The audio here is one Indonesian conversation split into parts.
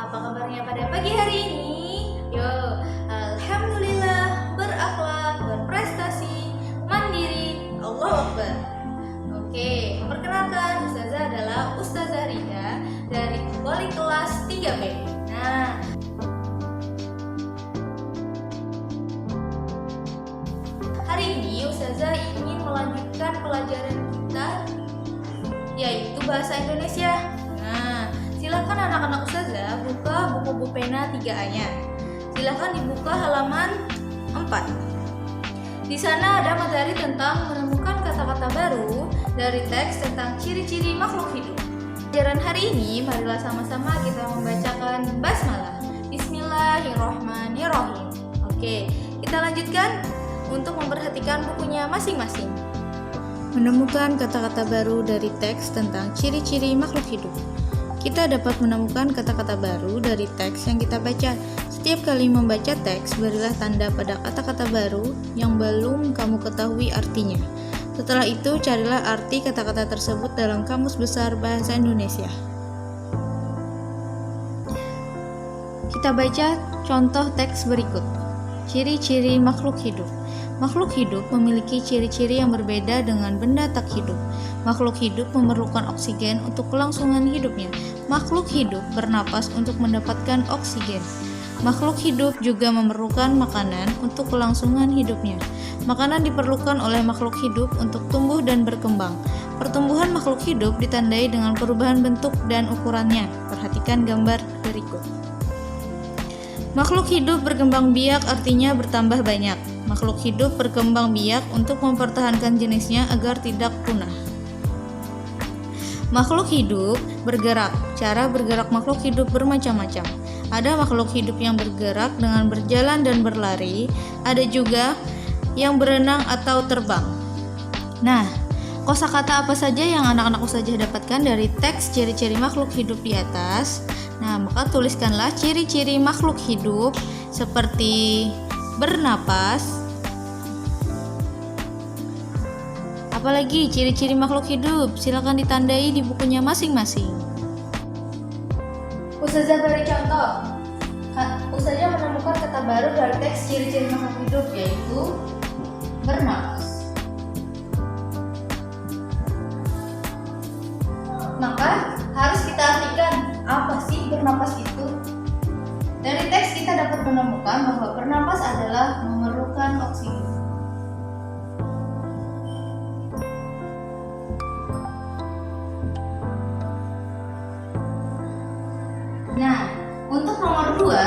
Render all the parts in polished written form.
Apa kabarnya pada pagi hari ini? Alhamdulillah, berakhlak, berprestasi, mandiri, Allahu Akbar. Oke, perkenalkan, Ustazah adalah Ustazah Rida dari wali kelas 3B. Nah, hari ini Ustazah ingin melanjutkan pelajaran kita, yaitu bahasa Indonesia. Nah, silakan anak-anak Ustazah buka buku pena 3A-nya. Silakan dibuka halaman 4. Di sana ada materi tentang menemukan kata-kata baru dari teks tentang ciri-ciri makhluk hidup. Pelajaran hari ini, marilah sama-sama kita membacakan basmalah. Bismillahirrahmanirrahim. Oke, kita lanjutkan untuk memperhatikan bukunya masing-masing. Menemukan kata-kata baru dari teks tentang ciri-ciri makhluk hidup. Kita dapat menemukan kata-kata baru dari teks yang kita baca. Setiap kali membaca teks, berilah tanda pada kata-kata baru yang belum kamu ketahui artinya. Setelah itu, carilah arti kata-kata tersebut dalam Kamus Besar Bahasa Indonesia. Kita baca contoh teks berikut. Ciri-ciri makhluk hidup. Makhluk hidup memiliki ciri-ciri yang berbeda dengan benda tak hidup. Makhluk hidup memerlukan oksigen untuk kelangsungan hidupnya. Makhluk hidup bernapas untuk mendapatkan oksigen. Makhluk hidup juga memerlukan makanan untuk kelangsungan hidupnya. Makanan diperlukan oleh makhluk hidup untuk tumbuh dan berkembang. Pertumbuhan makhluk hidup ditandai dengan perubahan bentuk dan ukurannya. Perhatikan gambar berikut. Makhluk hidup berkembang biak artinya bertambah banyak. Makhluk hidup berkembang biak untuk mempertahankan jenisnya agar tidak punah. Makhluk hidup bergerak. Cara bergerak makhluk hidup bermacam-macam. Ada makhluk hidup yang bergerak dengan berjalan dan berlari. Ada juga yang berenang atau terbang. Nah, kosakata apa saja yang anak-anak Ustazah dapatkan dari teks ciri-ciri makhluk hidup di atas? Nah, maka tuliskanlah ciri-ciri makhluk hidup seperti bernapas. Apalagi ciri-ciri makhluk hidup, silakan ditandai di bukunya masing-masing. Ustazah beri contoh. Ustazah menemukan kata baru dari teks ciri-ciri makhluk hidup, yaitu bernapas. Maka harus kita artikan apa sih bernapas itu. Dari teks kita dapat menemukan bahwa bernapas adalah memerlukan oksigen. Nah, untuk nomor 2,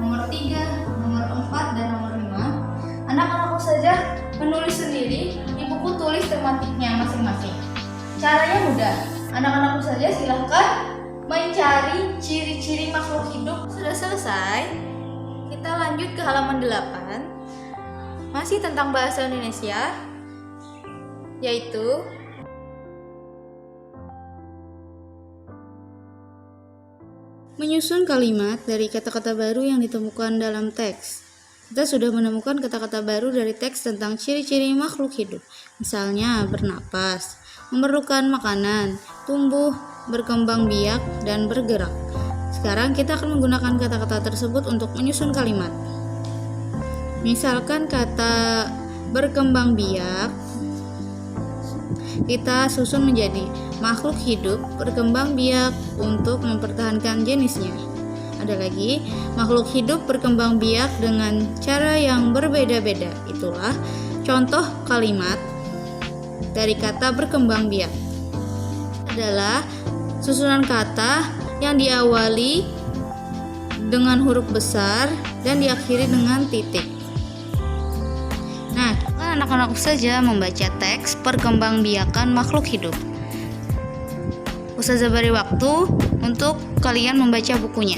nomor 3, nomor 4, dan nomor 5, anak-anak Ustazah menulis sendiri di buku tulis tematiknya masing-masing. Caranya mudah. Anak-anak Ustazah silahkan mencari ciri-ciri makhluk hidup. Sudah selesai, kita lanjut ke halaman 8. Masih tentang bahasa Indonesia, yaitu menyusun kalimat dari kata-kata baru yang ditemukan dalam teks. Kita sudah menemukan kata-kata baru dari teks tentang ciri-ciri makhluk hidup. Misalnya bernapas, memerlukan makanan, tumbuh, berkembang biak, dan bergerak. Sekarang kita akan menggunakan kata-kata tersebut untuk menyusun kalimat. Misalkan kata berkembang biak, kita susun menjadi makhluk hidup berkembang biak untuk mempertahankan jenisnya. Ada lagi, makhluk hidup berkembang biak dengan cara yang berbeda-beda. Itulah contoh kalimat dari kata berkembang biak. Adalah susunan kata yang diawali dengan huruf besar dan diakhiri dengan titik. Nah, anak-anak Ustazah membaca teks perkembangbiakan makhluk hidup. Ustazah beri waktu untuk kalian membaca bukunya.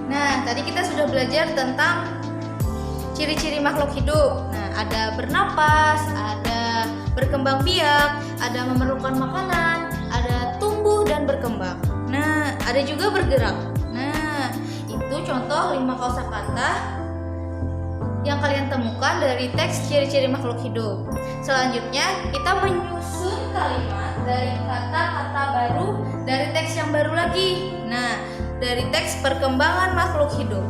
Nah, tadi kita sudah belajar tentang ciri-ciri makhluk hidup. Nah, ada bernapas, ada berkembang biak, ada memerlukan makanan, ada tumbuh dan berkembang. Nah, ada juga bergerak. Nah, itu contoh 5 kosakata yang kalian temukan dari teks ciri-ciri makhluk hidup. Selanjutnya, kita menyusun kalimat dari kata-kata baru dari teks yang baru lagi. Nah, dari teks perkembangan makhluk hidup.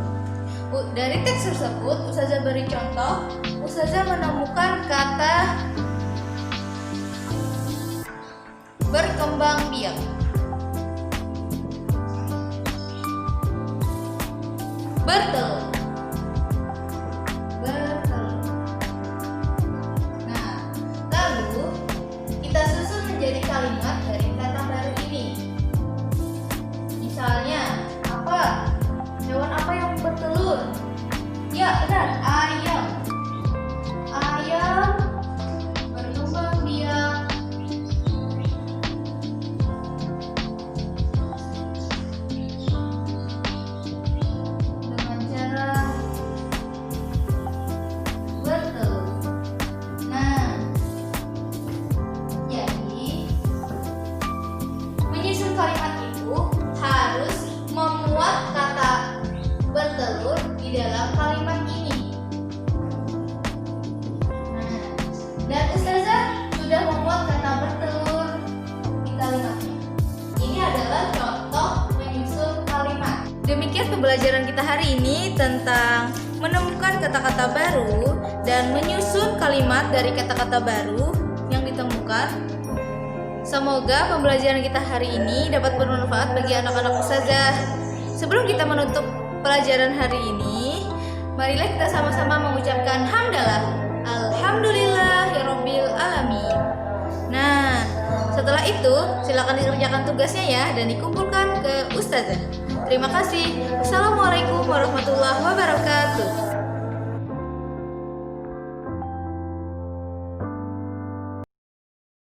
Dari teks tersebut, Ustazah beri contoh. Ustazah menemukan kata berkembang biak. Bertelur. Nah, lalu kita susun menjadi kalimat dari kata baru ini. Misalnya, apa? Hewan apa yang bertelur? Ya, benar, ayam. Ayam berkembang biak dengan cara bertelur. Nah, jadi menyusun kalimat itu harus memuat kata bertelur di dalam kalimat ini. Nah, dan Ustazah sudah memuat kata bertelur di kalimatnya. Ini adalah contoh menyusun kalimat. Demikian pembelajaran kita hari ini tentang menemukan kata-kata baru dan menyusun kalimat dari kata-kata baru yang ditemukan. Semoga pembelajaran kita hari ini dapat bermanfaat bagi anak-anak Ustazah. Sebelum kita menutup pelajaran hari ini, marilah kita sama-sama mengucapkan hamdalah. Alhamdulillahirabbil alamin. Nah, setelah itu silakan dikerjakan tugasnya ya dan dikumpulkan ke Ustazah. Terima kasih. Assalamualaikum warahmatullahi wabarakatuh.